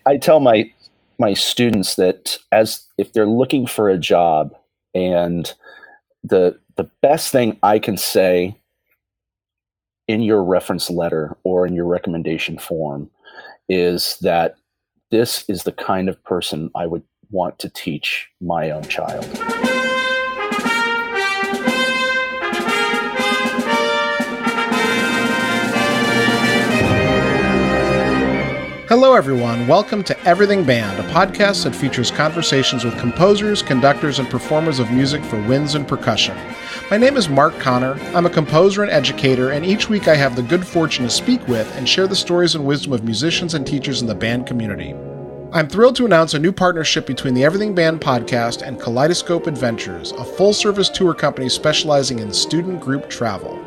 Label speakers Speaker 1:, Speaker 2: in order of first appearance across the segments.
Speaker 1: I tell my students that if they're looking for a job, and the best thing I can say in your reference letter or in your recommendation form is that this is the kind of person I would want to teach my own child.
Speaker 2: Hello, everyone. Welcome to Everything Band, a podcast that features conversations with composers, conductors, and performers of music for winds and percussion. My name is Mark Connor. I'm a composer and educator, and each week I have the good fortune to speak with and share the stories and wisdom of musicians and teachers in the band community. I'm thrilled to announce a new partnership between the Everything Band podcast and Kaleidoscope Adventures, a full-service tour company specializing in student group travel.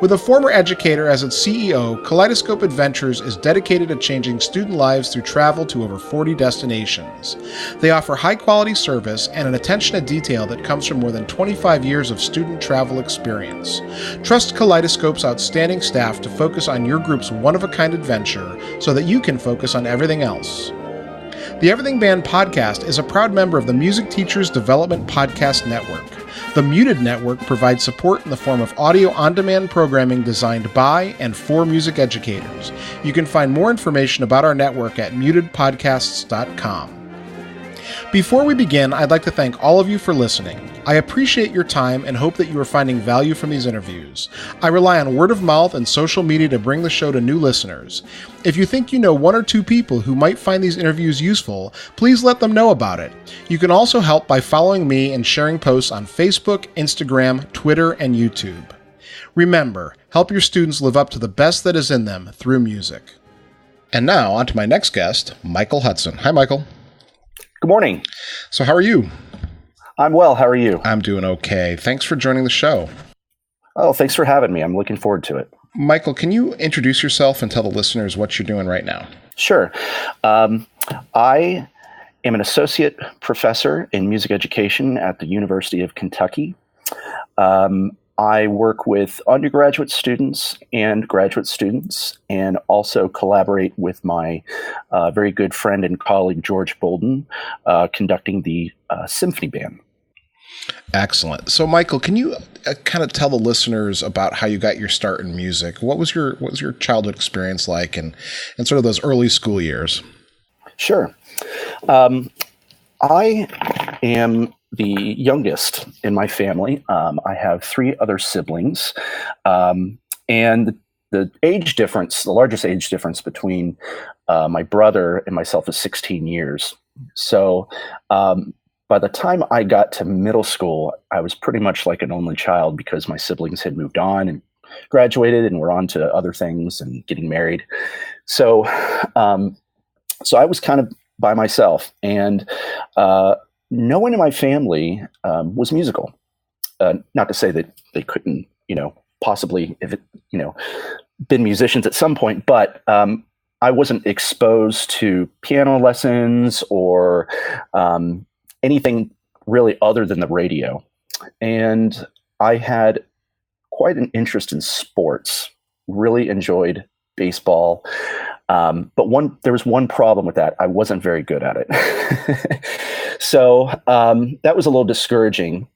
Speaker 2: With a former educator as its CEO, Kaleidoscope Adventures is dedicated to changing student lives through travel to over 40 destinations. They offer high-quality service and an attention to detail that comes from more than 25 years of student travel experience. Trust Kaleidoscope's outstanding staff to focus on your group's one-of-a-kind adventure so that you can focus on everything else. The Everything Band podcast is a proud member of the Music Teachers Development Podcast Network. The Muted Network provides support in the form of audio on-demand programming designed by and for music educators. You can find more information about our network at mutedpodcasts.com. Before we begin, I'd like to thank all of you for listening. I appreciate your time and hope that you are finding value from these interviews. I rely on word of mouth and social media to bring the show to new listeners. If you think you know one or two people who might find these interviews useful, please let them know about it. You can also help by following me and sharing posts on Facebook, Instagram, Twitter, and YouTube. Remember, help your students live up to the best that is in them through music. And now, on to my next guest, Michael Hudson. Hi, Michael.
Speaker 1: Good morning.
Speaker 2: So how are you?
Speaker 1: I'm well. How are you?
Speaker 2: I'm doing okay. Thanks for joining the show.
Speaker 1: Oh, thanks for having me. I'm looking forward to it.
Speaker 2: Michael, can you introduce yourself and tell the listeners what you're doing right now?
Speaker 1: Sure. I am an associate professor in music education at the University of Kentucky. I work with undergraduate students and graduate students, and also collaborate with my very good friend and colleague, George Bulletin, conducting the Symphony Band.
Speaker 2: Excellent. So, Michael, can you kind of tell the listeners about how you got your start in music? What was your childhood experience like, and sort of those early school years?
Speaker 1: Sure. I am the youngest in my family. I have three other siblings, and the age difference, the largest age difference between my brother and myself is 16 years. So by the time I got to middle school, I was pretty much like an only child because my siblings had moved on and graduated and were on to other things and getting married. So I was kind of by myself, and no one in my family was musical. Not to say that they couldn't, possibly, if it, been musicians at some point, but I wasn't exposed to piano lessons or anything really other than the radio. And I had quite an interest in sports, really enjoyed baseball. But there was one problem with that. I wasn't very good at it. So that was a little discouraging.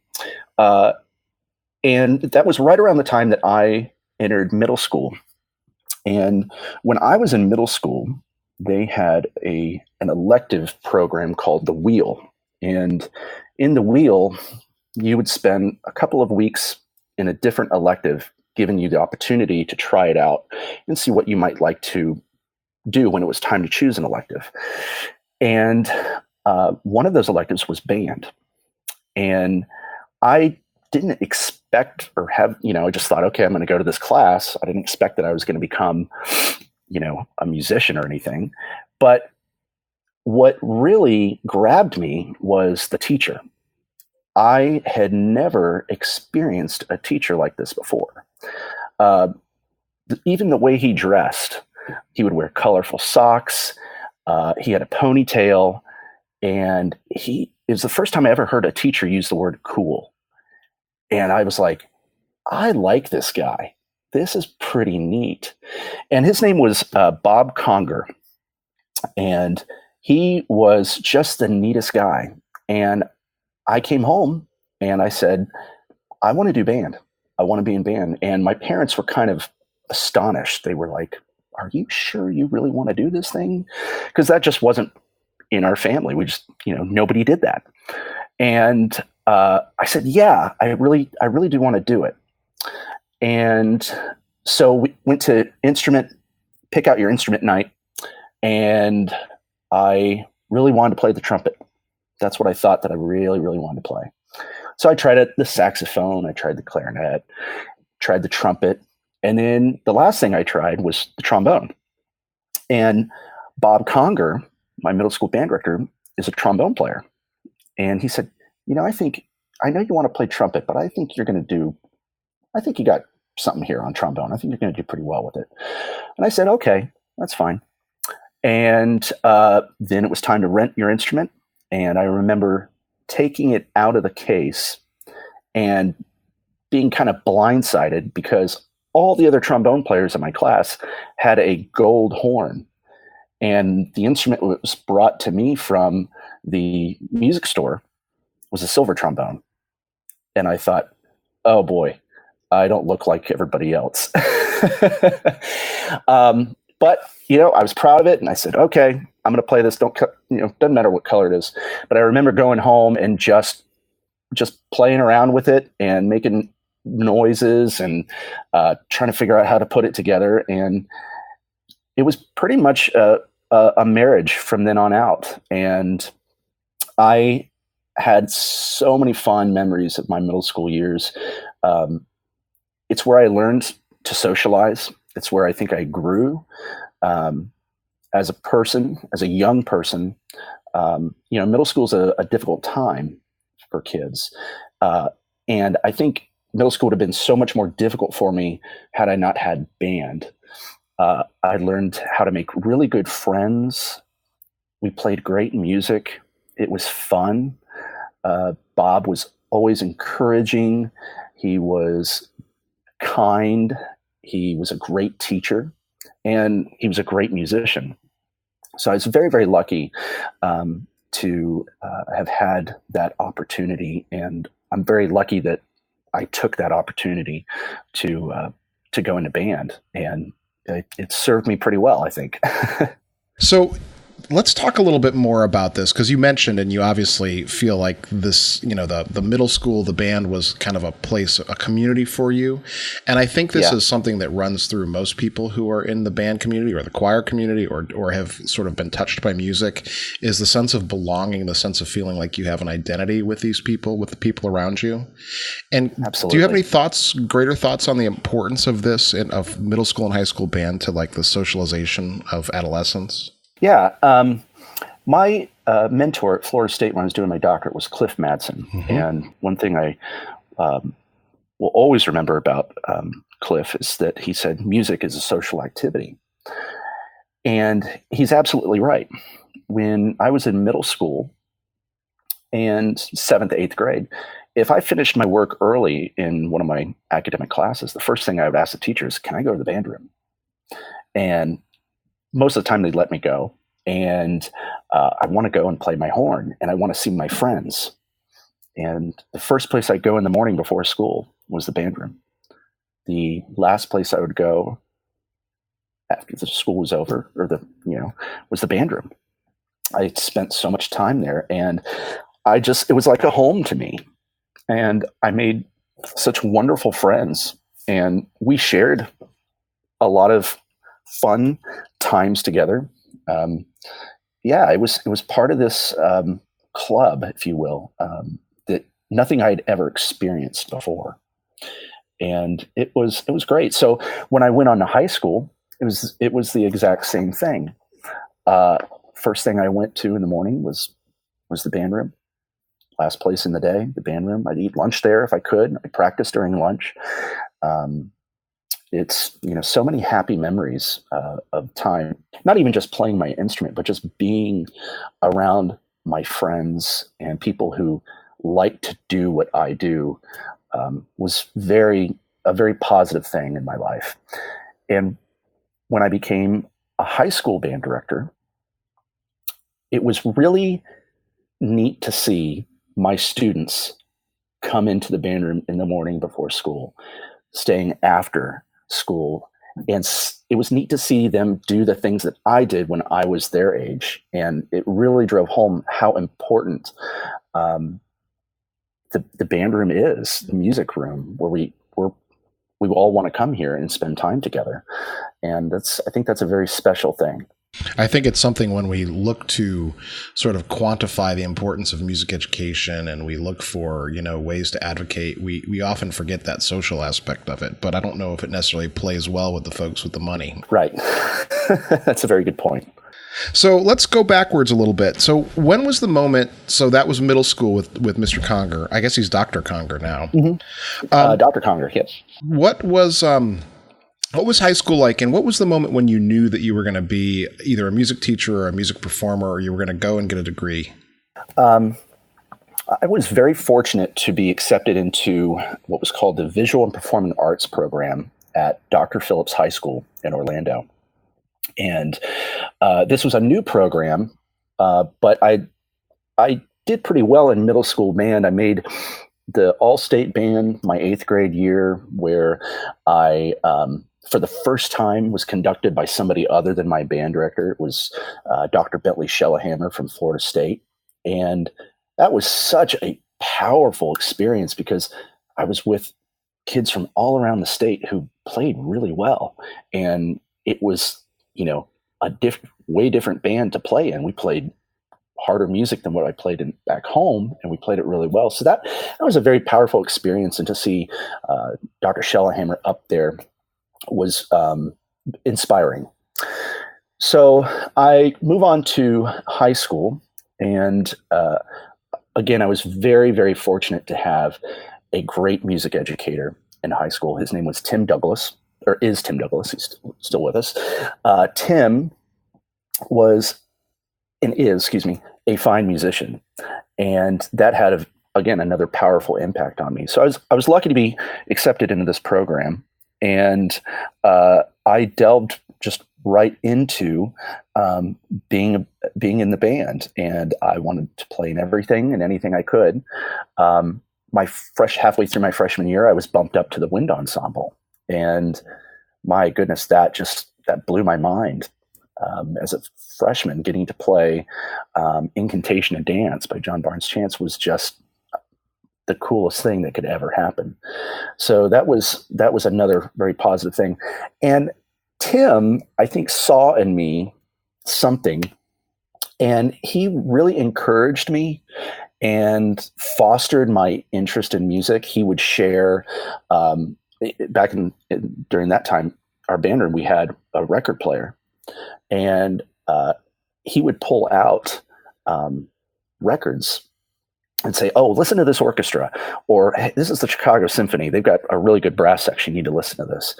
Speaker 1: And that was right around the time that I entered middle school. And when I was in middle school, they had an elective program called The Wheel. And in The Wheel, you would spend a couple of weeks in a different elective, giving you the opportunity to try it out and see what you might like to do when it was time to choose an elective. And one of those electives was band. And I didn't expect or have, I just thought, okay, I'm going to go to this class. I didn't expect that I was going to become, a musician or anything. But what really grabbed me was the teacher. I had never experienced a teacher like this before. Even the way he dressed, he would wear colorful socks. He had a ponytail, and it was the first time I ever heard a teacher use the word cool. And I was like, I like this guy. This is pretty neat. And his name was Bob Conger. And He was just the neatest guy. And I came home and I said, I want to do band. I want to be in band. And my parents were kind of astonished. They were like, are you sure you really want to do this thing? Because that just wasn't in our family. We just, nobody did that. And I said, yeah, I really do want to do it. And so we went to pick out your instrument night. And I really wanted to play the trumpet. That's what I thought that I really, really wanted to play. So I tried the saxophone, I tried the clarinet, tried the trumpet. And then the last thing I tried was the trombone. And Bob Conger, my middle school band director, is a trombone player. And he said, I know you want to play trumpet, but I think you got something here on trombone. I think you're going to do pretty well with it. And I said, okay, that's fine. And then it was time to rent your instrument. And I remember taking it out of the case and being kind of blindsided because all the other trombone players in my class had a gold horn. And the instrument was brought to me from the music store was a silver trombone. And I thought, oh boy, I don't look like everybody else. But, I was proud of it. And I said, okay, I'm going to play this. Doesn't matter what color it is. But I remember going home and just playing around with it and making noises and trying to figure out how to put it together. And it was pretty much a marriage from then on out. And I had so many fond memories of my middle school years. It's where I learned to socialize. It's where I think I grew as a person, as a young person. Middle school is a difficult time for kids. And I think middle school would have been so much more difficult for me had I not had band. I learned how to make really good friends. We played great music. It was fun. Bob was always encouraging. He was kind. He was a great teacher, and he was a great musician. So I was very, very lucky to have had that opportunity, and I'm very lucky that I took that opportunity to go into band, and it served me pretty well, I think.
Speaker 2: So let's talk a little bit more about this, because you mentioned, and you obviously feel like this, the middle school, the band was kind of a place, a community for you. And I think this is something that runs through most people who are in the band community or the choir community or have sort of been touched by music, is the sense of belonging, the sense of feeling like you have an identity with these people, with the people around you. And
Speaker 1: Absolutely.
Speaker 2: Do you have any greater thoughts on the importance of this, of middle school and high school band to like the socialization of adolescents?
Speaker 1: Yeah. My mentor at Florida State when I was doing my doctorate was Cliff Madsen. Mm-hmm. And one thing I will always remember about Cliff is that he said music is a social activity. And he's absolutely right. When I was in middle school and 7th to 8th grade, if I finished my work early in one of my academic classes, the first thing I would ask the teacher is, can I go to the band room? And most of the time they'd let me go. And I want to go and play my horn, and I want to see my friends. And the first place I'd go in the morning before school was the band room. The last place I would go after the school was over, was the band room. I spent so much time there, and it was like a home to me. And I made such wonderful friends, and we shared a lot of fun times together. It was part of this club, if you will, that nothing I'd ever experienced before, and it was great. So when I went on to high school, it was the exact same thing. First thing I went to in the morning was the band room. Last place in the day, the band room. I'd eat lunch there if I could. I practiced during lunch. It's, so many happy memories of time, not even just playing my instrument, but just being around my friends and people who like to do what I do was a very positive thing in my life. And when I became a high school band director, it was really neat to see my students come into the band room in the morning before school, staying after school. And it was neat to see them do the things that I did when I was their age. And it really drove home how important the band room is, the music room, where we all want to come here and spend time together. And I think that's a very special thing.
Speaker 2: I think it's something when we look to sort of quantify the importance of music education and we look for, ways to advocate, we often forget that social aspect of it. But I don't know if it necessarily plays well with the folks with the money.
Speaker 1: Right. That's a very good point.
Speaker 2: So let's go backwards a little bit. So when was the moment? So that was middle school with Mr. Conger. I guess he's Dr. Conger now.
Speaker 1: Mm-hmm. Dr. Conger, yes.
Speaker 2: What was high school like, and what was the moment when you knew that you were going to be either a music teacher or a music performer, or you were going to go and get a degree?
Speaker 1: I was very fortunate to be accepted into what was called the Visual and Performing Arts program at Dr. Phillips High School in Orlando. And this was a new program, but I did pretty well in middle school band. I made the all-state band my 8th grade year, where I, for the first time, was conducted by somebody other than my band director. It was Dr. Bentley Shellahammer from Florida State. And that was such a powerful experience because I was with kids from all around the state who played really well. And it was, a way different band to play in. We played harder music than what I played in back home, and we played it really well. So that was a very powerful experience. And to see Dr. Shellahammer up there was inspiring. So I move on to high school, and again, I was very, very fortunate to have a great music educator in high school. His name was Tim Douglas, or is Tim Douglas. He's still with us. Tim was and is, a fine musician, and that had again another powerful impact on me. So I was lucky to be accepted into this program, and I delved just right into being in the band, and I wanted to play in everything and anything I could. Halfway through my freshman year, I was bumped up to the wind ensemble, and my goodness, that blew my mind. As a freshman, getting to play Incantation and Dance by John Barnes Chance was just the coolest thing that could ever happen. So that was another very positive thing. And Tim, I think, saw in me something, and he really encouraged me and fostered my interest in music. He would share, during that time, our band room, we had a record player, and he would pull out records and say, "Oh, listen to this orchestra," or "Hey, this is the Chicago Symphony. They've got a really good brass section. You need to listen to this."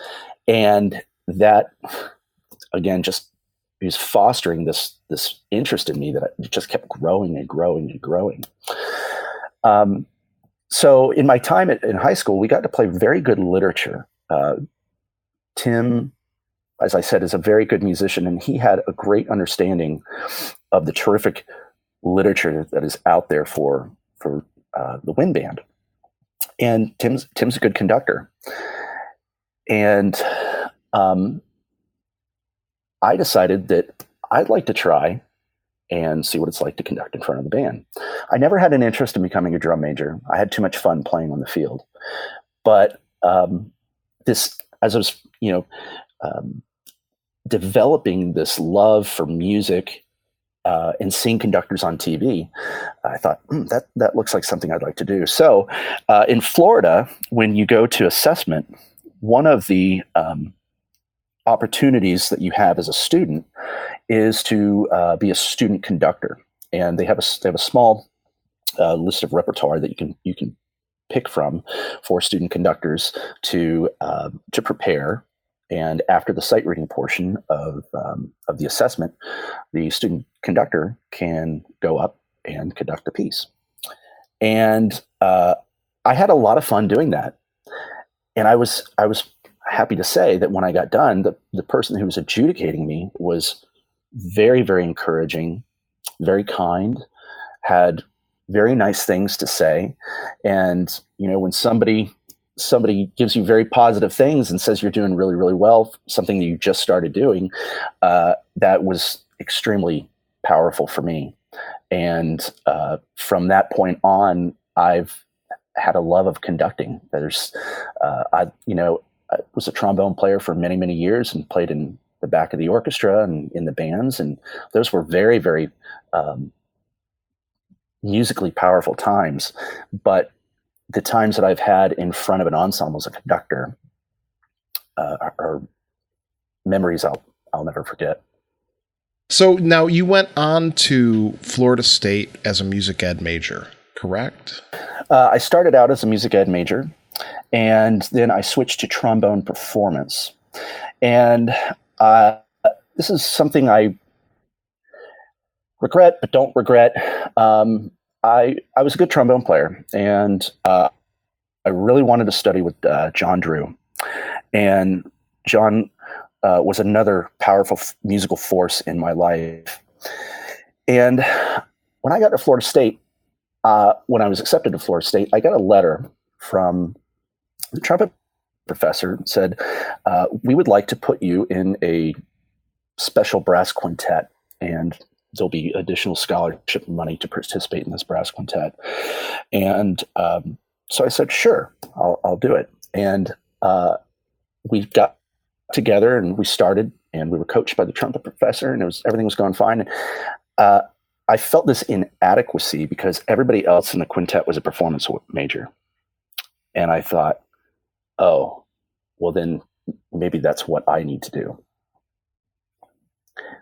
Speaker 1: And that, again, he was fostering this interest in me that just kept growing and growing and growing. So in my time in high school, we got to play very good literature. Tim, as I said, is a very good musician, and he had a great understanding of the terrific literature that is out there for the wind band. And Tim's a good conductor. And I decided that I'd like to try and see what it's like to conduct in front of the band. I never had an interest in becoming a drum major. I had too much fun playing on the field. But as I was, developing this love for music and seeing conductors on TV, I thought, that looks like something I'd like to do. So in Florida, when you go to assessment, one of the opportunities that you have as a student is to be a student conductor, and they have a small list of repertoire that you can pick from for student conductors to prepare. And after the sight reading portion of the assessment, the student conductor can go up and conduct a piece. And I had a lot of fun doing that. And I was happy to say that when I got done, the person who was adjudicating me was very, very encouraging, very kind, had very nice things to say. And, when somebody gives you very positive things and says you're doing really, really well, something that you just started doing, that was extremely powerful for me. And from that point on, I've had a love of conducting. I was a trombone player for many, many years and played in the back of the orchestra and in the bands. And those were very, very musically powerful times. But the times that I've had in front of an ensemble as a conductor are memories I'll never forget.
Speaker 2: So now you went on to Florida State as a music ed major, correct?
Speaker 1: I started out as a music ed major, and then I switched to trombone performance. And this is something I regret, but don't regret. I was a good trombone player, and I really wanted to study with John Drew. And John was another powerful musical force in my life. And when I got to Florida State, when I was accepted to Florida State, I got a letter from the trumpet professor that said, we would like to put you in a special brass quintet, and there'll be additional scholarship money to participate in this brass quintet. And so I said, sure, I'll do it. And we got together and we started, and we were coached by the trumpet professor, and everything was going fine. I felt this inadequacy because everybody else in the quintet was a performance major. And I thought, oh, well, then maybe that's what I need to do.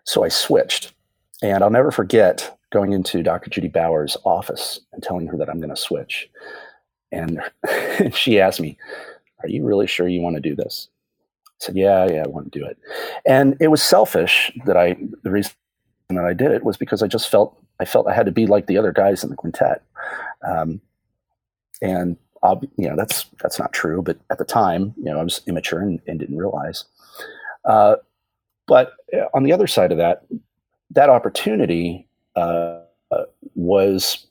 Speaker 1: So I switched. And I'll never forget going into Dr. Judy Bauer's office and telling her that I'm going to switch. And she asked me, are you really sure you want to do this? I said, yeah, I want to do it. And it was selfish that the reason that I did it was because I felt I had to be like the other guys in the quintet. And that's not true. But at the time, I was immature and didn't realize. But on the other side of that opportunity was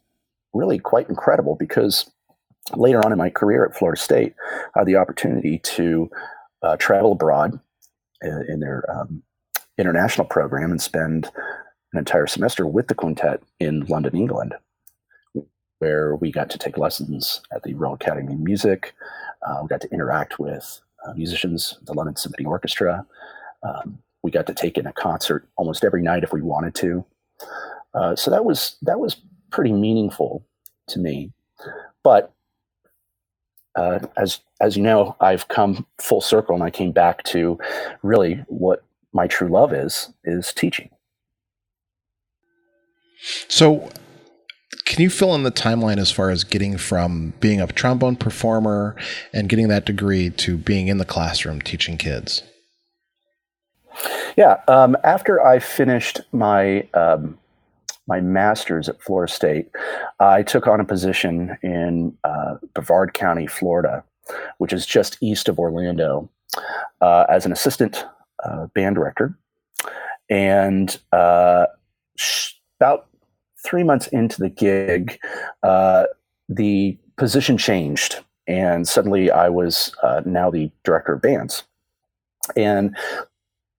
Speaker 1: really quite incredible, because later on in my career at Florida State, I had the opportunity to travel abroad in their international program and spend an entire semester with the quintet in London, England, where we got to take lessons at the Royal Academy of Music. We got to interact with musicians, the London Symphony Orchestra. We got to take in a concert almost every night if we wanted to. So that was pretty meaningful to me. But as you know, I've come full circle, and I came back to really what my true love is teaching.
Speaker 2: So can you fill in the timeline as far as getting from being a trombone performer and getting that degree to being in the classroom teaching kids?
Speaker 1: Yeah. After I finished my master's at Florida State, I took on a position in Brevard County, Florida, which is just east of Orlando, as an assistant band director. And about 3 months into the gig, the position changed, and suddenly I was now the director of bands. And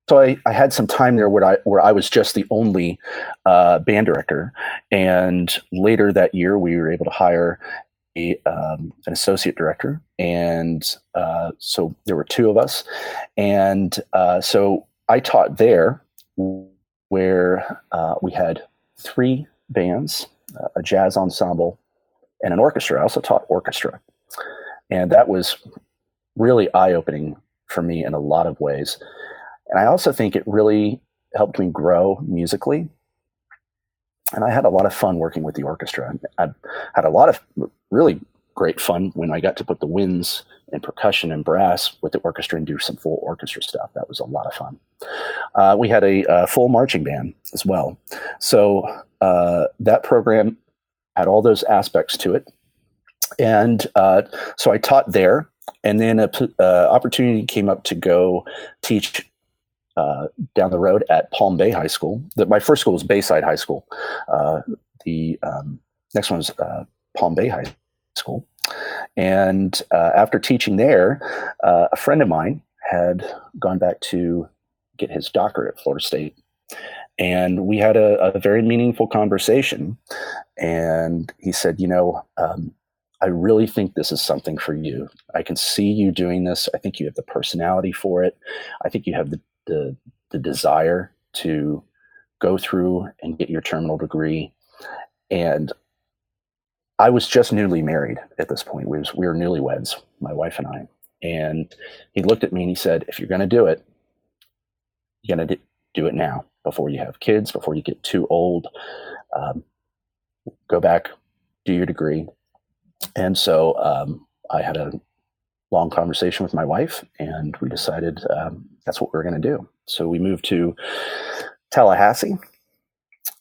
Speaker 1: so I had some time there where I was just the only band director. And later that year, we were able to hire an associate director. And so there were two of us. And so I taught there, where we had three bands, a jazz ensemble, and an orchestra. I also taught orchestra. And that was really eye-opening for me in a lot of ways. And I also think it really helped me grow musically. And I had a lot of fun working with the orchestra. I had a lot of really great fun when I got to put the winds and percussion and brass with the orchestra and do some full orchestra stuff. That was a lot of fun. We had a full marching band as well. So that program had all those aspects to it. And so I taught there. And then an opportunity came up to go teach down the road at Palm Bay High School. My first school was Bayside High School. The next one was Palm Bay High School. And after teaching there, a friend of mine had gone back to get his doctorate at Florida State. And we had a very meaningful conversation. And he said, I really think this is something for you. I can see you doing this. I think you have the personality for it. I think you have the desire to go through and get your terminal degree. And I was just newly married at this point. We were newlyweds, my wife and I. And he looked at me and he said, if you're going to do it, you're going to do it now, before you have kids, before you get too old. Go back, do your degree. And so I had a long conversation with my wife, and we decided that's what we were going to do. So we moved to Tallahassee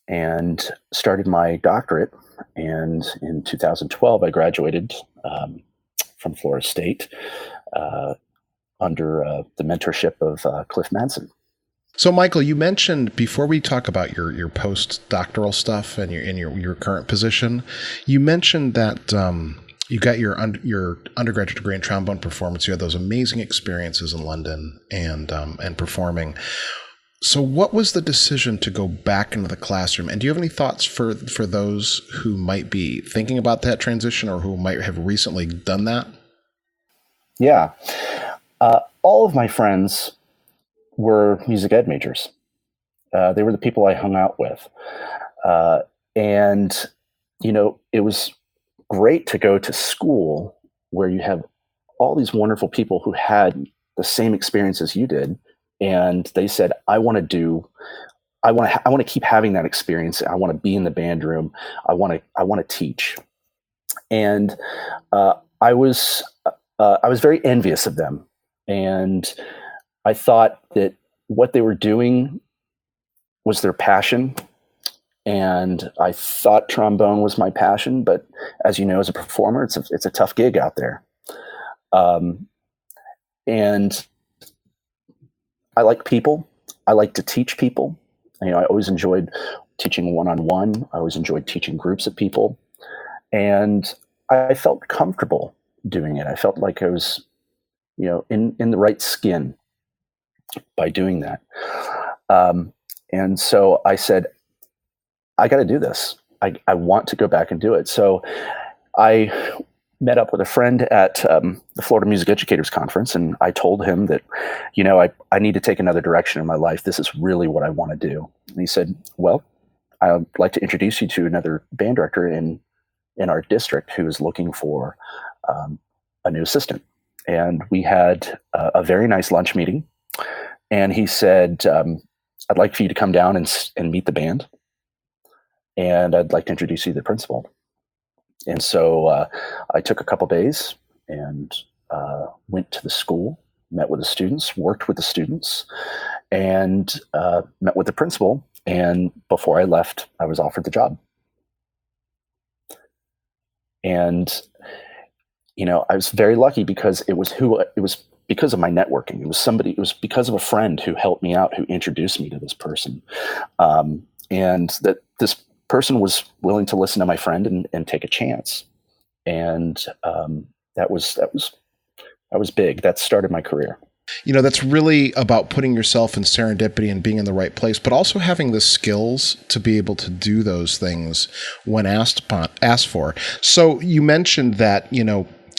Speaker 1: and started my doctorate. And in 2012, I graduated from Florida State under the mentorship of Cliff Madsen.
Speaker 2: So, Michael, you mentioned, before we talk about your postdoctoral stuff and your current position, you mentioned that you got your undergraduate degree in trombone performance. You had those amazing experiences in London and performing. So, what was the decision to go back into the classroom? And do you have any thoughts for those who might be thinking about that transition or who might have recently done that?
Speaker 1: Yeah, all of my friends were music ed majors. They were the people I hung out with. And, it was great to go to school where you have all these wonderful people who had the same experience as you did. And they said, I want to keep having that experience. I want to be in the band room. I want to teach. And I was very envious of them. And I thought that what they were doing was their passion. And I thought trombone was my passion, but as you know, as a performer, it's a tough gig out there. And I like people. I like to teach people. I always enjoyed teaching one-on-one. I always enjoyed teaching groups of people. And I felt comfortable doing it. I felt like I was, in the right skin by doing that. And so I said, I got to do this. I want to go back and do it. So I met up with a friend at the Florida Music Educators Conference, and I told him that, I need to take another direction in my life. This is really what I want to do. And he said, well, I'd like to introduce you to another band director in our district who is looking for a new assistant. And we had a very nice lunch meeting. And he said, I'd like for you to come down and meet the band. And I'd like to introduce you to the principal. And so I took a couple days and went to the school, met with the students, worked with the students, and met with the principal. And before I left, I was offered the job. And, I was very lucky because it was because of my networking. It was because of a friend who helped me out, who introduced me to this person. And that this person was willing to listen to my friend and take a chance. And that was big. That started my career.
Speaker 2: That's really about putting yourself in serendipity and being in the right place, but also having the skills to be able to do those things when asked for. So you mentioned that,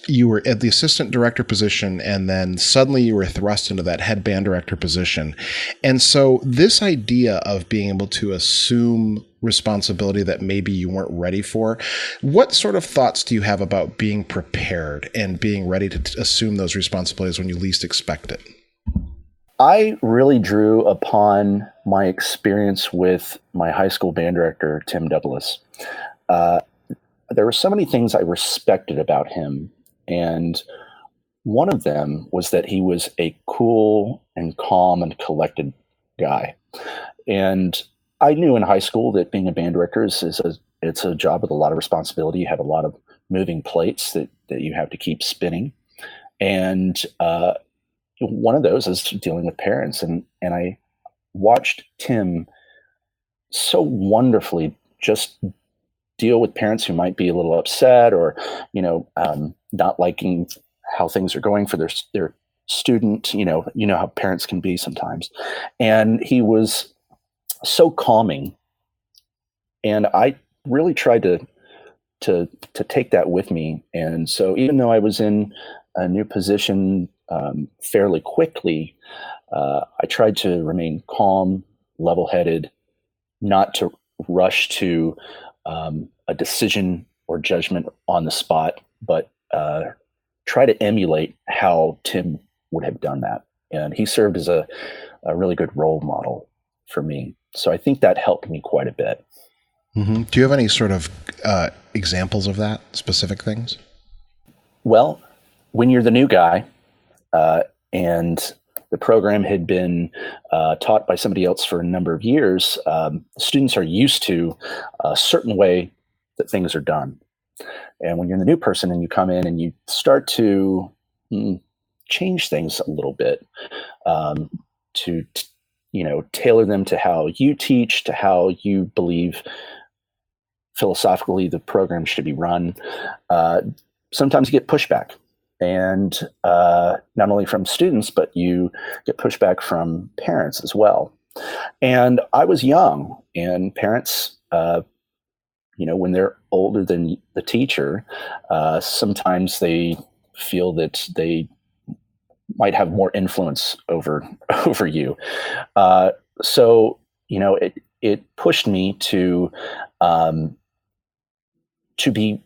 Speaker 2: you were at the assistant director position, and then suddenly you were thrust into that head band director position. And so this idea of being able to assume responsibility that maybe you weren't ready for, what sort of thoughts do you have about being prepared and being ready to assume those responsibilities when you least expect it?
Speaker 1: I really drew upon my experience with my high school band director, Tim Douglas. There were so many things I respected about him. And one of them was that he was a cool and calm and collected guy. And I knew in high school that being a band director it's a job with a lot of responsibility. You have a lot of moving plates that you have to keep spinning. And one of those is dealing with parents. And watched Tim so wonderfully just deal with parents who might be a little upset or, not liking how things are going for their student. How parents can be sometimes, and he was so calming. And I really tried to take that with me. And so, even though I was in a new position fairly quickly, I tried to remain calm, level-headed, not to rush to a decision or judgment on the spot, but try to emulate how Tim would have done that. And he served as a really good role model for me. So I think that helped me quite a bit.
Speaker 2: Mm-hmm. Do you have any sort of examples of that, specific things?
Speaker 1: Well, when you're the new guy and the program had been taught by somebody else for a number of years, students are used to a certain way that things are done. And when you're the new person and you come in and you start to change things a little bit, to tailor them to how you teach, to how you believe philosophically the program should be run, sometimes you get pushback. And not only from students, but you get pushback from parents as well. And I was young, and parents, when they're older than the teacher, sometimes they feel that they might have more influence over you. So it pushed me to be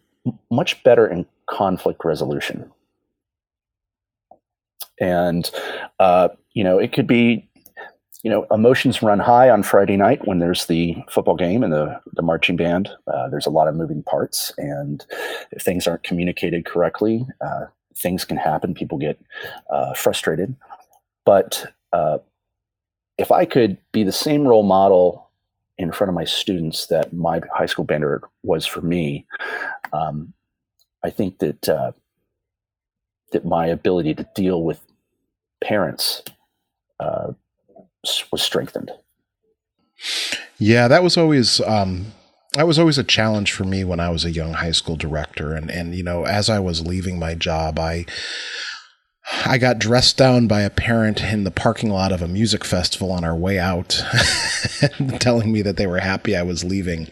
Speaker 1: much better in conflict resolution. And it could be, emotions run high on Friday night when there's the football game and the marching band. There's a lot of moving parts, and if things aren't communicated correctly, things can happen. People get frustrated. But if I could be the same role model in front of my students that my high school band was for me, I think that my ability to deal with parents was strengthened.
Speaker 2: Yeah, that was always a challenge for me when I was a young high school director. And as I was leaving my job, I got dressed down by a parent in the parking lot of a music festival on our way out, telling me that they were happy I was leaving.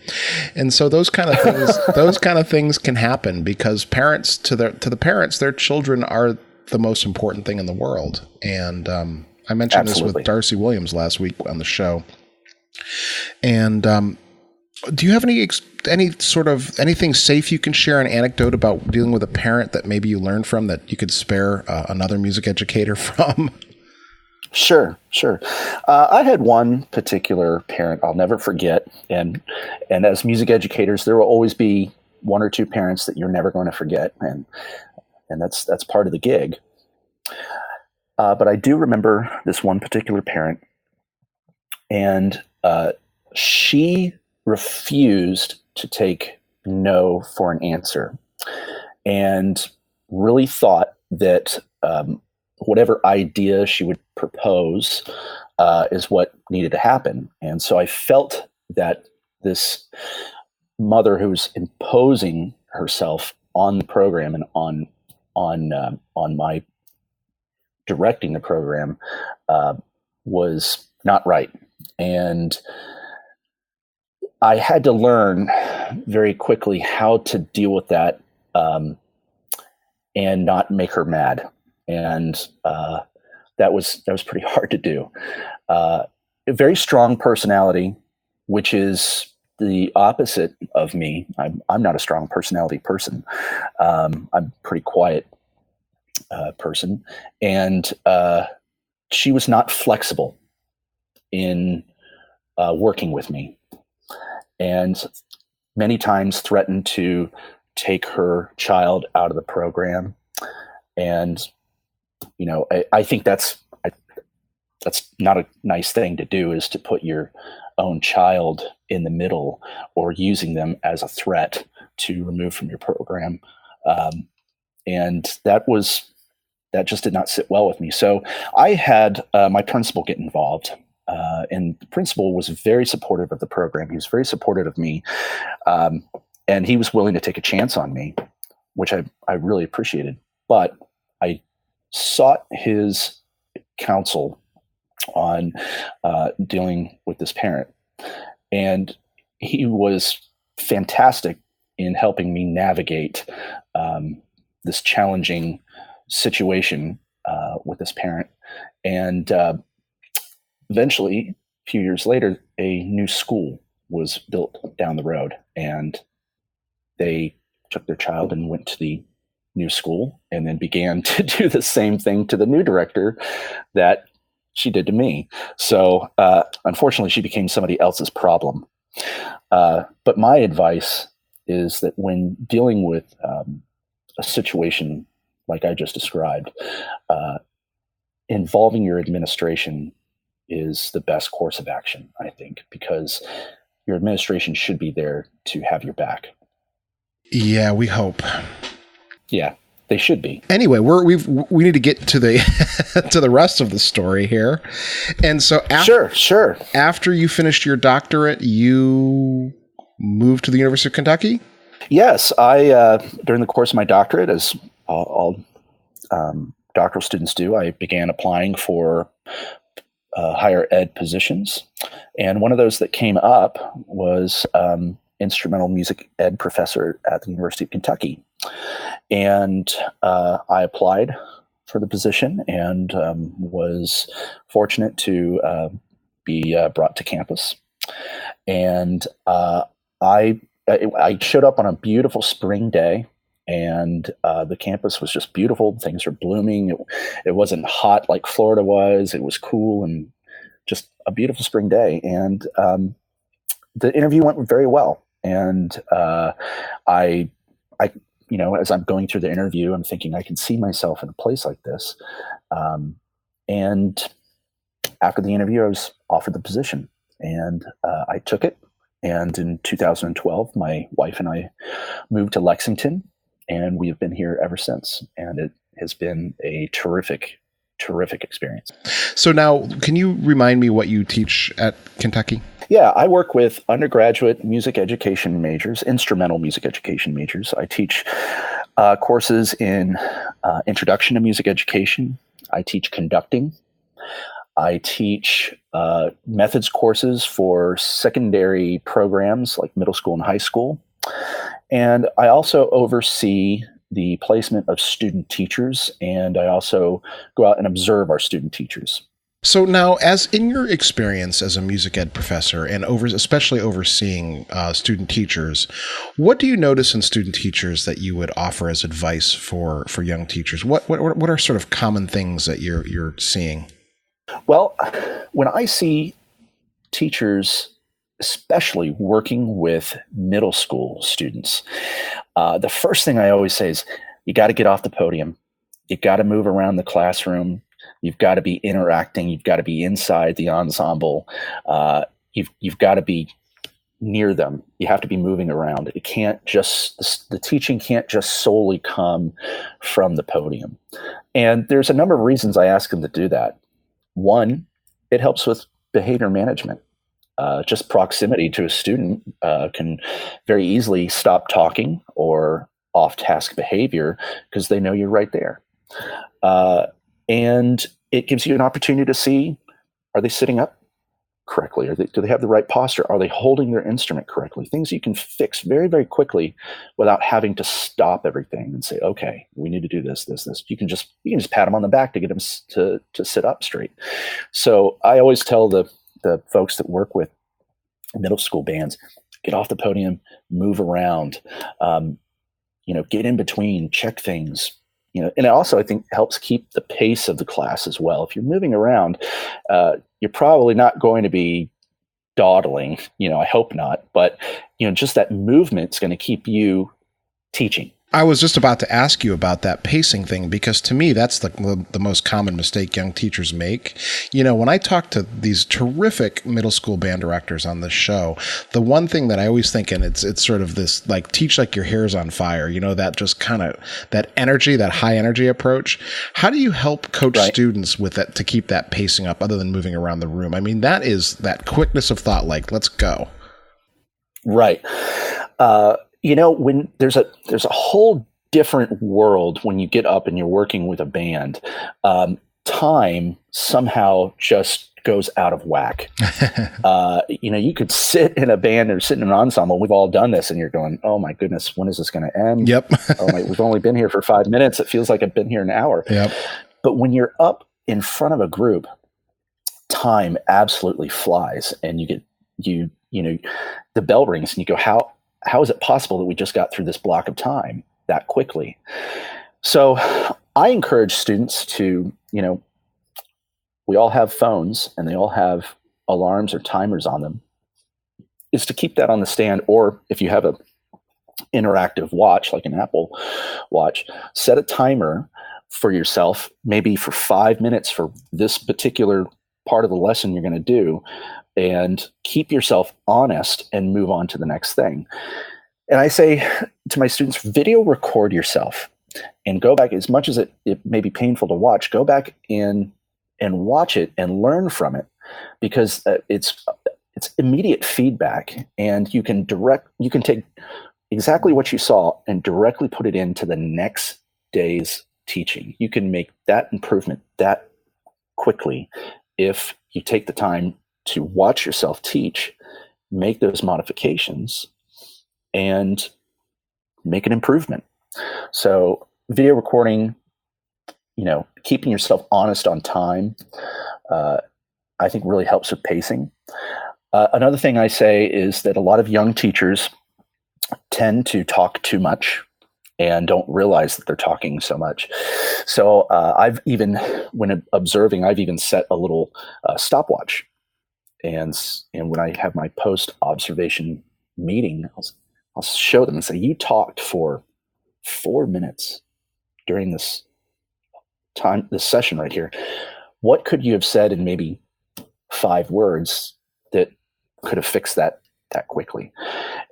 Speaker 2: And so those kind of things can happen because parents, to the parents, their children are the most important thing in the world. And I mentioned
Speaker 1: Absolutely.
Speaker 2: This with Darcy Williams last week on the show. And do you have anything safe you can share, an anecdote about dealing with a parent that maybe you learned from that you could spare another music educator from?
Speaker 1: Sure. I had one particular parent I'll never forget, and as music educators, there will always be one or two parents that you're never going to forget, and that's part of the gig. But I do remember this one particular parent, and she refused to take no for an answer, and really thought that whatever idea she would propose is what needed to happen. And so I felt that this mother who was imposing herself on the program and on my directing the program was not right. And I had to learn very quickly how to deal with that and not make her mad. And that was pretty hard to do. A very strong personality, which is the opposite of me. I'm not a strong personality person. I'm a pretty quiet person, and she was not flexible in working with me, and many times threatened to take her child out of the program. And I think that's not a nice thing to do, is to put your own child in the middle or using them as a threat to remove from your program. And that just did not sit well with me. So I had my principal get involved, And the principal was very supportive of the program. He was very supportive of me. And he was willing to take a chance on me, which I really appreciated. But I sought his counsel on dealing with this parent. And he was fantastic in helping me navigate this challenging situation with this parent. And eventually, a few years later, a new school was built down the road, and they took their child and went to the new school and then began to do the same thing to the new director that she did to me. So unfortunately, she became somebody else's problem. But my advice is that when dealing with a situation like I just described, involving your administration is the best course of action, I think, because your administration should be there to have your back.
Speaker 2: Yeah, we hope.
Speaker 1: Yeah, they should be.
Speaker 2: Anyway, we need to get to the to the rest of the story here. And so
Speaker 1: sure.
Speaker 2: After you finished your doctorate, you moved to the University of Kentucky?
Speaker 1: Yes, I during the course of my doctorate, as all doctoral students do, I began applying for higher ed positions. And one of those that came up was instrumental music ed professor at the University of Kentucky. And I applied for the position and was fortunate to be brought to campus. And I showed up on a beautiful spring day, and the campus was just beautiful. Things were blooming. It wasn't hot like Florida was. It was cool and just a beautiful spring day. And the interview went very well. And I, as I'm going through the interview, I'm thinking I can see myself in a place like this. And after the interview, I was offered the position, and I took it. And in 2012, my wife and I moved to Lexington, and we have been here ever since. And it has been a terrific experience.
Speaker 2: So now, can you remind me what you teach at Kentucky?
Speaker 1: Yeah, I work with undergraduate music education majors, instrumental music education majors. I teach courses in introduction to music education. I teach conducting. I teach methods courses for secondary programs like middle school and high school. And I also oversee the placement of student teachers, and I also go out and observe our student teachers.
Speaker 2: So now, as in your experience as a music ed professor and especially overseeing student teachers, what do you notice in student teachers that you would offer as advice for young teachers? What are sort of common things that you're seeing?
Speaker 1: Well, when I see teachers, especially working with middle school students, the first thing I always say is, you got to get off the podium. You got to move around the classroom. You've got to be interacting. You've got to be inside the ensemble. You've got to be near them. You have to be moving around. It can't just, the teaching can't just solely come from the podium. And there's a number of reasons I ask them to do that. One, it helps with behavior management. Just proximity to a student can very easily stop talking or off-task behavior because they know you're right there. And it gives you an opportunity to see, are they sitting up correctly? Do they have the right posture? Are they holding their instrument correctly? Things you can fix very, very quickly without having to stop everything and say, okay, we need to do this. You can just pat them on the back to get them to sit up straight. So I always tell the folks that work with middle school bands, get off the podium, move around, get in between, check things, and it also, I think, helps keep the pace of the class as well. If you're moving around, you're probably not going to be dawdling, I hope not, but, just that movement's going to keep you teaching.
Speaker 2: I was just about to ask you about that pacing thing, because to me, that's the most common mistake young teachers make. When I talk to these terrific middle school band directors on this show, the one thing that I always think, and it's sort of this like teach like your hair's on fire, that just kind of that energy, that high energy approach. How do you help coach students with that to keep that pacing up other than moving around the room? I mean, that is that quickness of thought, like, let's go.
Speaker 1: Right. When there's a whole different world when you get up and you're working with a band, time somehow just goes out of whack. You could sit in a band or sit in an ensemble. We've all done this, and you're going, "Oh my goodness, when is this going to end?"
Speaker 2: Yep.
Speaker 1: We've only been here for 5 minutes. It feels like I've been here an hour.
Speaker 2: Yep.
Speaker 1: But when you're up in front of a group, time absolutely flies, and the bell rings, and you go, how is it possible that we just got through this block of time that quickly? So I encourage students to, we all have phones and they all have alarms or timers on them, is to keep that on the stand. Or if you have a interactive watch, like an Apple Watch, set a timer for yourself, maybe for 5 minutes for this particular part of the lesson you're going to do, and keep yourself honest and move on to the next thing. And I say to my students, video record yourself and go back, as much as it may be painful to watch, go back in and watch it and learn from it, because it's immediate feedback, and you can take exactly what you saw and directly put it into the next day's teaching. You can make that improvement that quickly if you take the time to watch yourself teach, make those modifications, and make an improvement. So video recording, keeping yourself honest on time, I think really helps with pacing. Another thing I say is that a lot of young teachers tend to talk too much and don't realize that they're talking so much. So when observing, I've even set a little stopwatch. And when I have my post-observation meeting, I'll show them and say, you talked for 4 minutes during this session right here. What could you have said in maybe 5 words that could have fixed that quickly?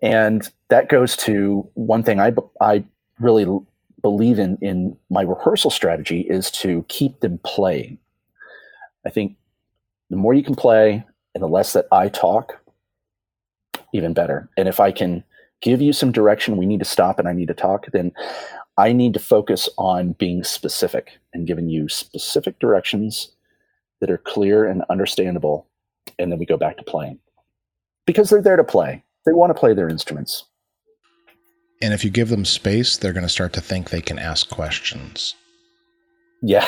Speaker 1: And that goes to one thing I really believe in my rehearsal strategy, is to keep them playing. I think the more you can play and the less that I talk, even better. And if I can give you some direction, we need to stop and I need to talk, then I need to focus on being specific and giving you specific directions that are clear and understandable. And then we go back to playing, because they're there to play. They want to play their instruments.
Speaker 2: And if you give them space, they're going to start to think they can ask questions.
Speaker 1: Yeah.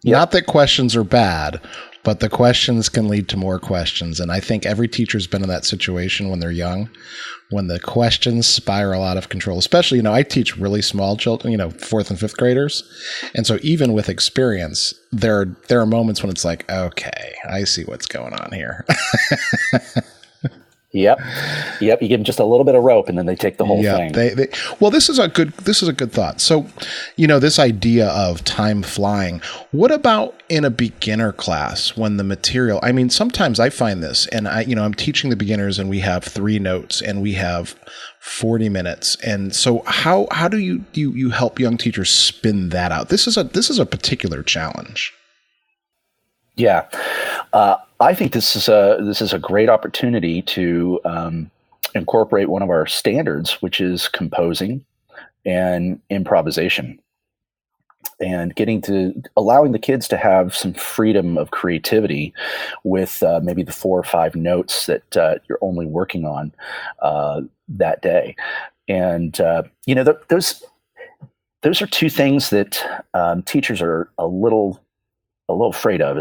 Speaker 2: Not that questions are bad, but the questions can lead to more questions. And I think every teacher's been in that situation when they're young, when the questions spiral out of control. Especially, I teach really small children, 4th and 5th graders. And so even with experience, there are moments when it's like, okay, I see what's going on here.
Speaker 1: Yep. You give them just a little bit of rope, and then they take the whole thing.
Speaker 2: Well, this is a good thought. So, this idea of time flying. What about in a beginner class when the material? I mean, sometimes I find this, and I'm teaching the beginners, and we have 3 notes, and we have 40 minutes. And so, how do you help young teachers spin that out? This is a particular challenge.
Speaker 1: Yeah. I think this is a great opportunity to incorporate one of our standards, which is composing and improvisation, and allowing the kids to have some freedom of creativity with maybe the 4 or 5 notes that you're only working on that day. And those are 2 things that teachers are a little afraid of,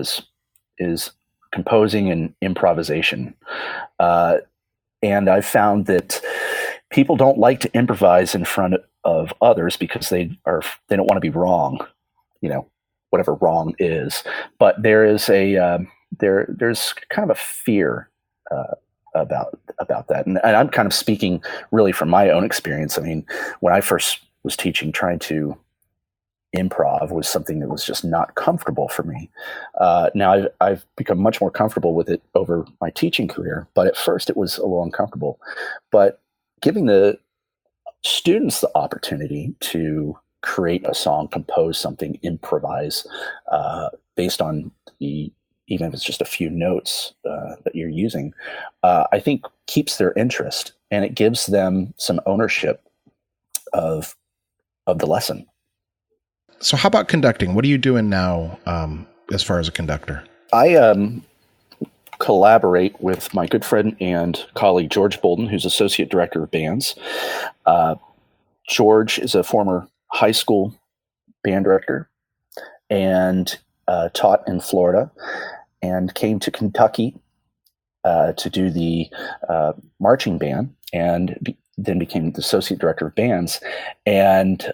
Speaker 1: is composing and improvisation. And I've found that people don't like to improvise in front of others because they don't want to be wrong, whatever wrong is. But there is there's kind of a fear about that. And I'm kind of speaking really from my own experience. I mean, when I first was teaching, trying to improv was something that was just not comfortable for me. Now I've become much more comfortable with it over my teaching career, but at first it was a little uncomfortable. But giving the students the opportunity to create a song, compose something, improvise based on even if it's just a few notes that you're using, I think keeps their interest, and it gives them some ownership of the lesson.
Speaker 2: So how about conducting? What are you doing now as far as a conductor?
Speaker 1: I collaborate with my good friend and colleague, George Bolden, who's Associate Director of Bands. George is a former high school band director and taught in Florida and came to Kentucky to do the marching band, and then became the Associate Director of Bands. And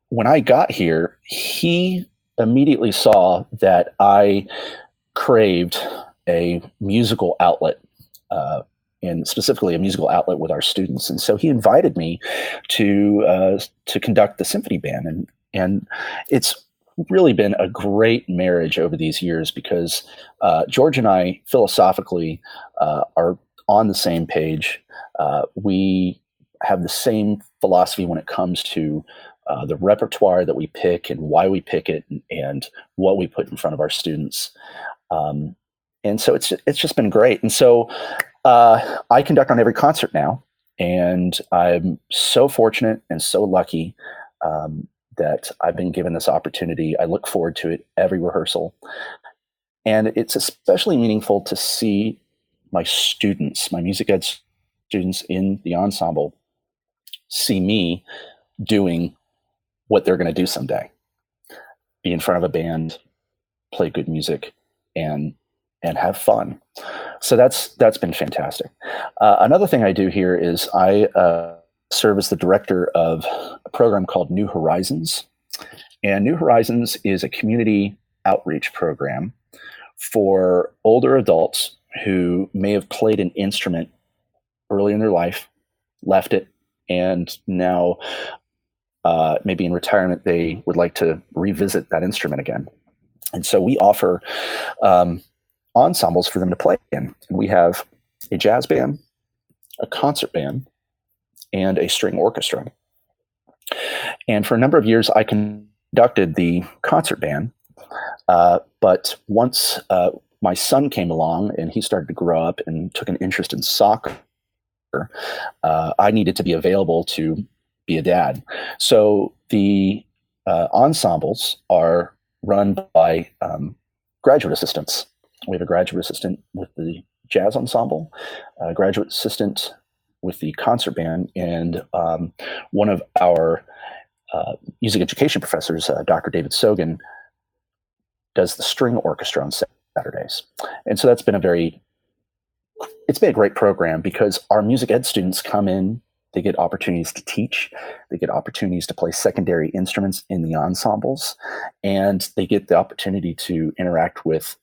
Speaker 1: when I got here, he immediately saw that I craved a musical outlet, and specifically a musical outlet with our students. And so he invited me to conduct the symphony band, and it's really been a great marriage over these years because George and I philosophically are on the same page. We have the same philosophy when it comes to the repertoire that we pick and why we pick it and what we put in front of our students. And so it's just been great. And so I conduct on every concert now, and I'm so fortunate and so lucky that I've been given this opportunity. I look forward to it every rehearsal. And it's especially meaningful to see my students, my music ed students in the ensemble, see me doing what they're going to do someday. Be in front of a band, play good music, and have fun. So that's been fantastic. Another thing I do here is I serve as the director of a program called New Horizons. And New Horizons is a community outreach program for older adults who may have played an instrument early in their life, left it, and now maybe in retirement they would like to revisit that instrument again. And so we offer ensembles for them to play in. We have a jazz band, a concert band, and a string orchestra. And for a number of years, I conducted the concert band. But once my son came along and he started to grow up and took an interest in soccer, I needed to be available to be a dad. So the ensembles are run by graduate assistants. We have a graduate assistant with the jazz ensemble, a graduate assistant with the concert band, and one of our music education professors, Dr. David Sogan, does the string orchestra on Saturdays. And so it's been a great program because our music ed students come in, they get opportunities to teach, they get opportunities to play secondary instruments in the ensembles, and they get the opportunity to interact with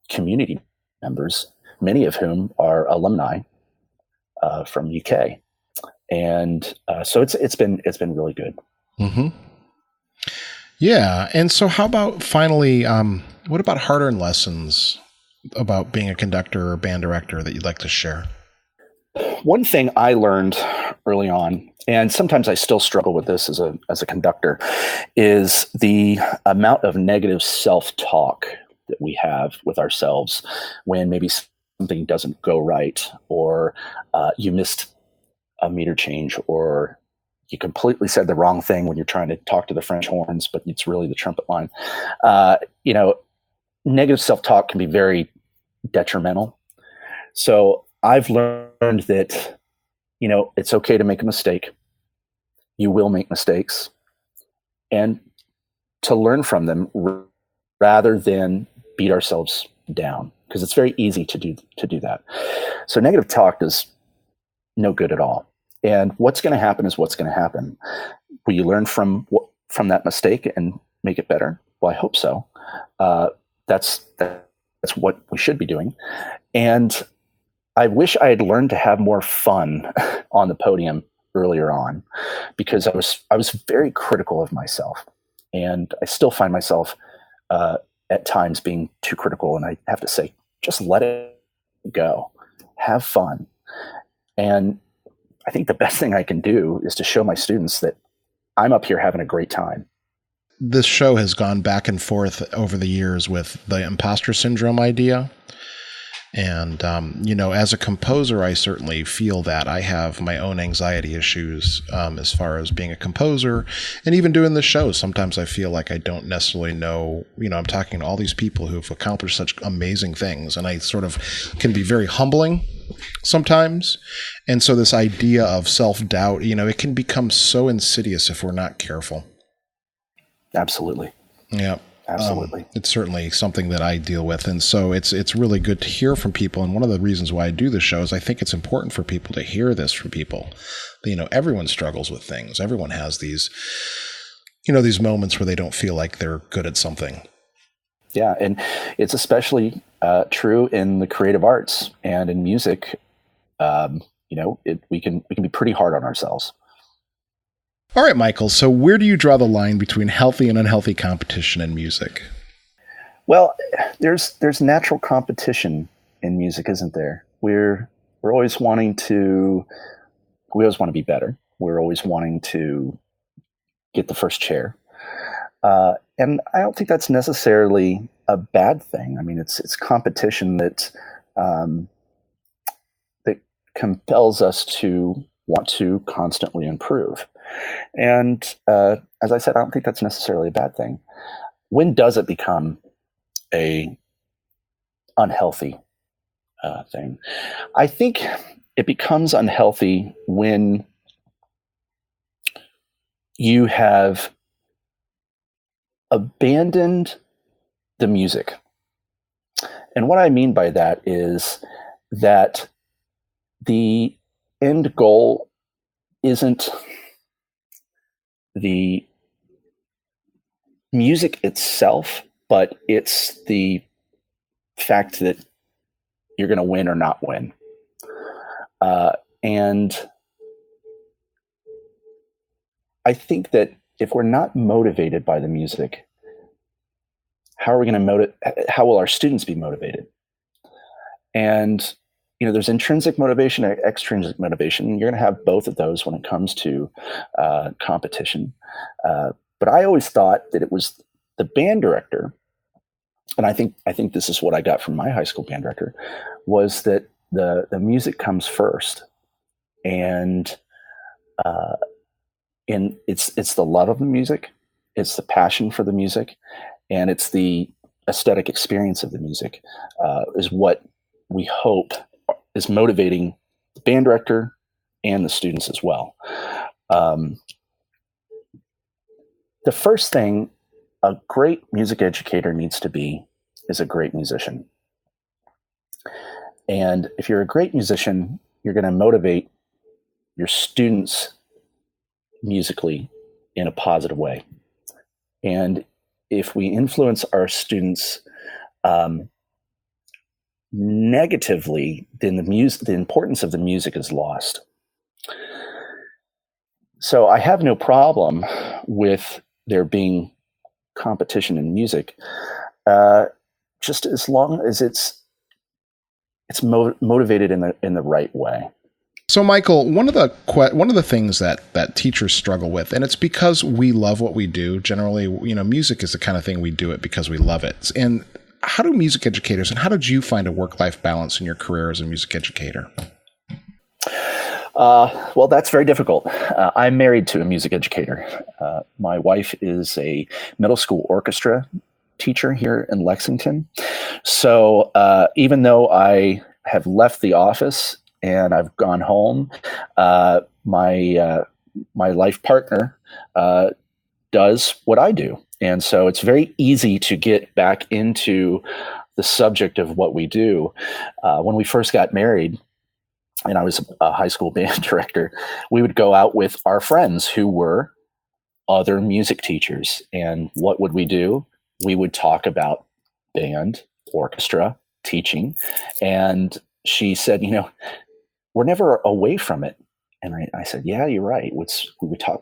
Speaker 1: community members, many of whom are alumni from UK. And so it's been really good.
Speaker 2: Mm-hmm. Yeah. And so how about finally, what about hard-earned lessons about being a conductor or band director that you'd like to share?
Speaker 1: One thing I learned early on, and sometimes I still struggle with this as a conductor, is the amount of negative self-talk that we have with ourselves when maybe something doesn't go right, or you missed a meter change, or you completely said the wrong thing when you're trying to talk to the French horns, but it's really the trumpet line. Negative self-talk can be very detrimental. So I've learned that, it's okay to make a mistake. You will make mistakes, and to learn from them rather than beat ourselves down, because it's very easy to do that. So negative talk is no good at all. And what's going to happen is what's going to happen. Will you learn from that mistake and make it better? Well, I hope so. That's what we should be doing. And I wish I had learned to have more fun on the podium earlier on, because I was very critical of myself, and I still find myself uh, at times being too critical. And I have to say, just let it go, have fun. And I think the best thing I can do is to show my students that I'm up here having a great time.
Speaker 2: This show has gone back and forth over the years with the imposter syndrome idea. And, as a composer, I certainly feel that I have my own anxiety issues as far as being a composer and even doing the show. Sometimes I feel like I don't necessarily know, I'm talking to all these people who've accomplished such amazing things, and I sort of can be very humbling sometimes. And so this idea of self-doubt, it can become so insidious if we're not careful.
Speaker 1: Absolutely.
Speaker 2: Yeah.
Speaker 1: Absolutely.
Speaker 2: It's certainly something that I deal with. And so it's really good to hear from people. And one of the reasons why I do this show is I think it's important for people to hear this from people. Everyone struggles with things. Everyone has these moments where they don't feel like they're good at something.
Speaker 1: Yeah. And it's especially true in the creative arts and in music. We can be pretty hard on ourselves.
Speaker 2: All right, Michael. So where do you draw the line between healthy and unhealthy competition in music?
Speaker 1: Well, there's natural competition in music, isn't there? We always want to be better. We're always wanting to get the first chair. And I don't think that's necessarily a bad thing. I mean, it's competition that compels us to want to constantly improve. And as I said, I don't think that's necessarily a bad thing. When does it become a unhealthy thing? I think it becomes unhealthy when you have abandoned the music. And what I mean by that is that the end goal isn't the music itself, but it's the fact that you're going to win or not win. And I think that if we're not motivated by the music, how will our students be motivated? And there's intrinsic motivation and extrinsic motivation. You're going to have both of those when it comes to competition. But I always thought that it was the band director, and I think this is what I got from my high school band director, was that the music comes first, and it's the love of the music, it's the passion for the music, and it's the aesthetic experience of the music is what we hope is motivating the band director and the students as well. The first thing a great music educator needs to be is a great musician. And if you're a great musician, you're going to motivate your students musically in a positive way. And if we influence our students negatively, then the importance of the music is lost. So I have no problem with there being competition in music, just as long as it's motivated in the right way.
Speaker 2: So, Michael, one of the things that teachers struggle with, and it's because we love what we do. Generally, music is the kind of thing we do it because we love it. And how do music educators, and how did you find a work-life balance in your career as a music educator?
Speaker 1: Well, that's very difficult. I'm married to a music educator. My wife is a middle school orchestra teacher here in Lexington. So even though I have left the office and I've gone home, my life partner does what I do. And so it's very easy to get back into the subject of what we do. When we first got married, and I was a high school band director, we would go out with our friends who were other music teachers. And what would we do? We would talk about band, orchestra, teaching. And she said, we're never away from it. And I said, yeah, you're right. We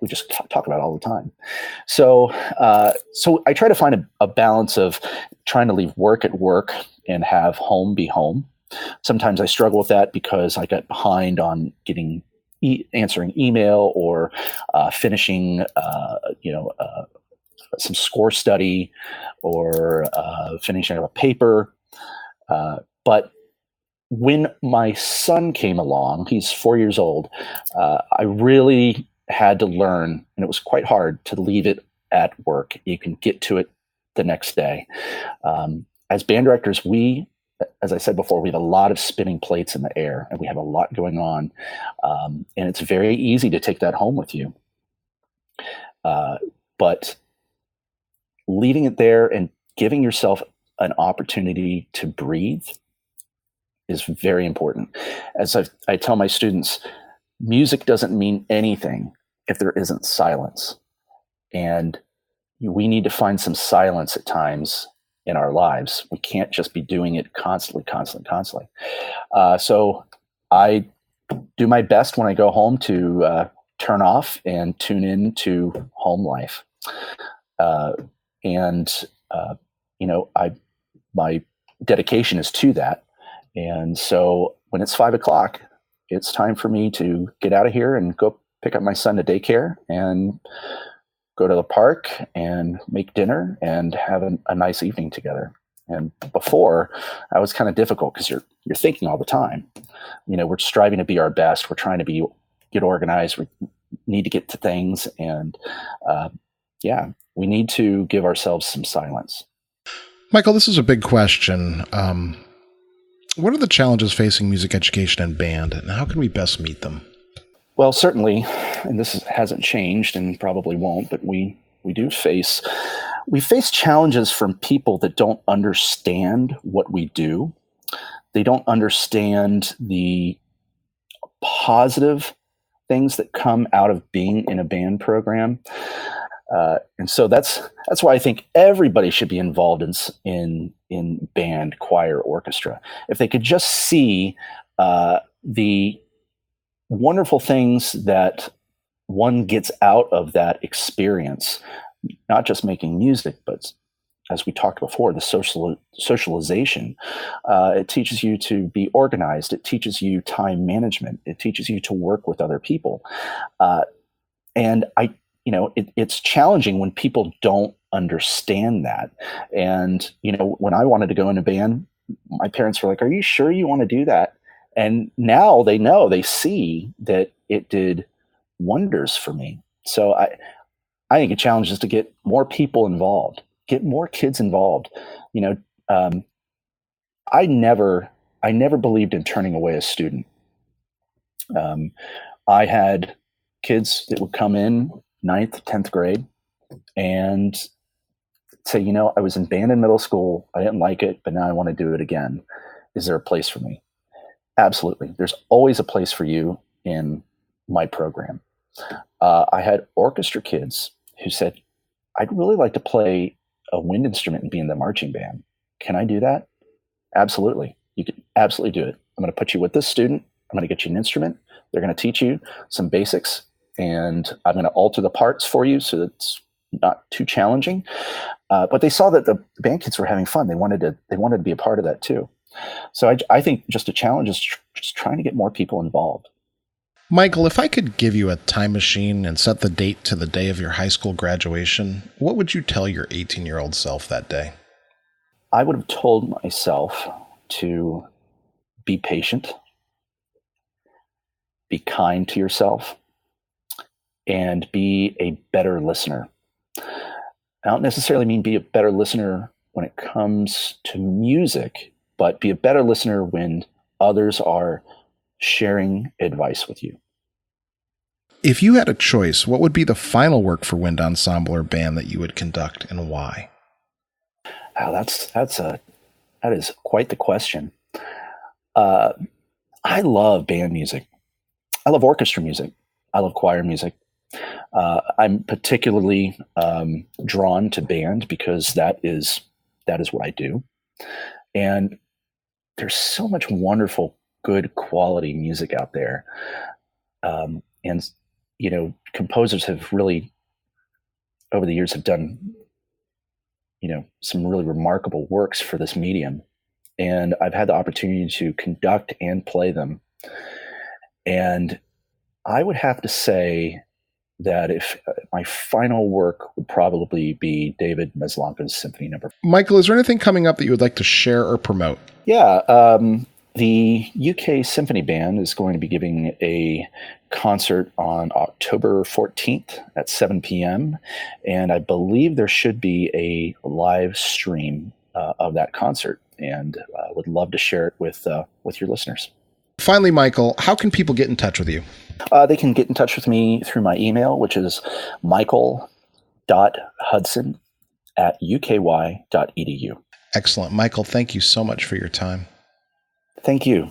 Speaker 1: just talk about it all the time. So I try to find a balance of trying to leave work at work and have home be home. Sometimes I struggle with that because I got behind on answering email or finishing, some score study or finishing a paper. But when my son came along, he's 4 years old, I really had to learn, and it was quite hard to leave it at work. You can get to it the next day. As band directors, as I said before, we have a lot of spinning plates in the air, and we have a lot going on. And it's very easy to take that home with you. But leaving it there and giving yourself an opportunity to breathe is very important. As I tell my students, music doesn't mean anything if there isn't silence. And we need to find some silence at times in our lives. We can't just be doing it constantly. So I do my best when I go home to turn off and tune in to home life. My dedication is to that. And so when it's 5:00, it's time for me to get out of here and go pick up my son to daycare and go to the park and make dinner and have a nice evening together. And before, that was kind of difficult because you're thinking all the time. We're striving to be our best. We're trying to get organized. We need to get to things. And we need to give ourselves some silence.
Speaker 2: Michael, this is a big question. What are the challenges facing music education and band, and how can we best meet them?
Speaker 1: Well, certainly, and this hasn't changed and probably won't, but we face challenges from people that don't understand what we do. They don't understand the positive things that come out of being in a band program. And so that's why I think everybody should be involved in band, choir, orchestra. If they could just see the wonderful things that one gets out of that experience, not just making music, but as we talked before, the socialization. It teaches you to be organized. It teaches you time management. It teaches you to work with other people. And it's challenging when people don't understand that. And, when I wanted to go into band, my parents were like, "Are you sure you want to do that?" And now they see that it did wonders for me. So I think a challenge is to get more people involved, get more kids involved. I never believed in turning away a student. I had kids that would come in 9th, 10th grade and say, I was in band in middle school. I didn't like it, but now I want to do it again. Is there a place for me? Absolutely. There's always a place for you in my program. I had orchestra kids who said, I'd really like to play a wind instrument and be in the marching band. Can I do that? Absolutely. You can absolutely do it. I'm going to put you with this student. I'm going to get you an instrument. They're going to teach you some basics, and I'm going to alter the parts for you so that it's not too challenging. But they saw that the band kids were having fun. They wanted to be a part of that too. So I think just a challenge is just trying to get more people involved.
Speaker 2: Michael, if I could give you a time machine and set the date to the day of your high school graduation, what would you tell your 18-year-old self that day?
Speaker 1: I would have told myself to be patient, be kind to yourself, and be a better listener. I don't necessarily mean be a better listener when it comes to music, but be a better listener when others are sharing advice with you.
Speaker 2: If you had a choice, what would be the final work for wind ensemble or band that you would conduct, and why?
Speaker 1: Wow, that is quite the question. I love band music. I love orchestra music. I love choir music. I'm particularly drawn to band because that is what I do. And there's so much wonderful good quality music out there. And, composers have really, over the years, have done, some really remarkable works for this medium. And I've had the opportunity to conduct and play them. And I would have to say that if my final work would probably be David Maslanka's Symphony Number.
Speaker 2: Michael, is there anything coming up that you would like to share or promote?
Speaker 1: Yeah, the UK Symphony Band is going to be giving a concert on October 14th at 7 p.m. And I believe there should be a live stream of that concert, and would love to share it with your listeners.
Speaker 2: Finally, Michael, how can people get in touch with you?
Speaker 1: They can get in touch with me through my email, which is michael.hudson@uky.edu.
Speaker 2: Excellent. Michael, thank you so much for your time.
Speaker 1: Thank you.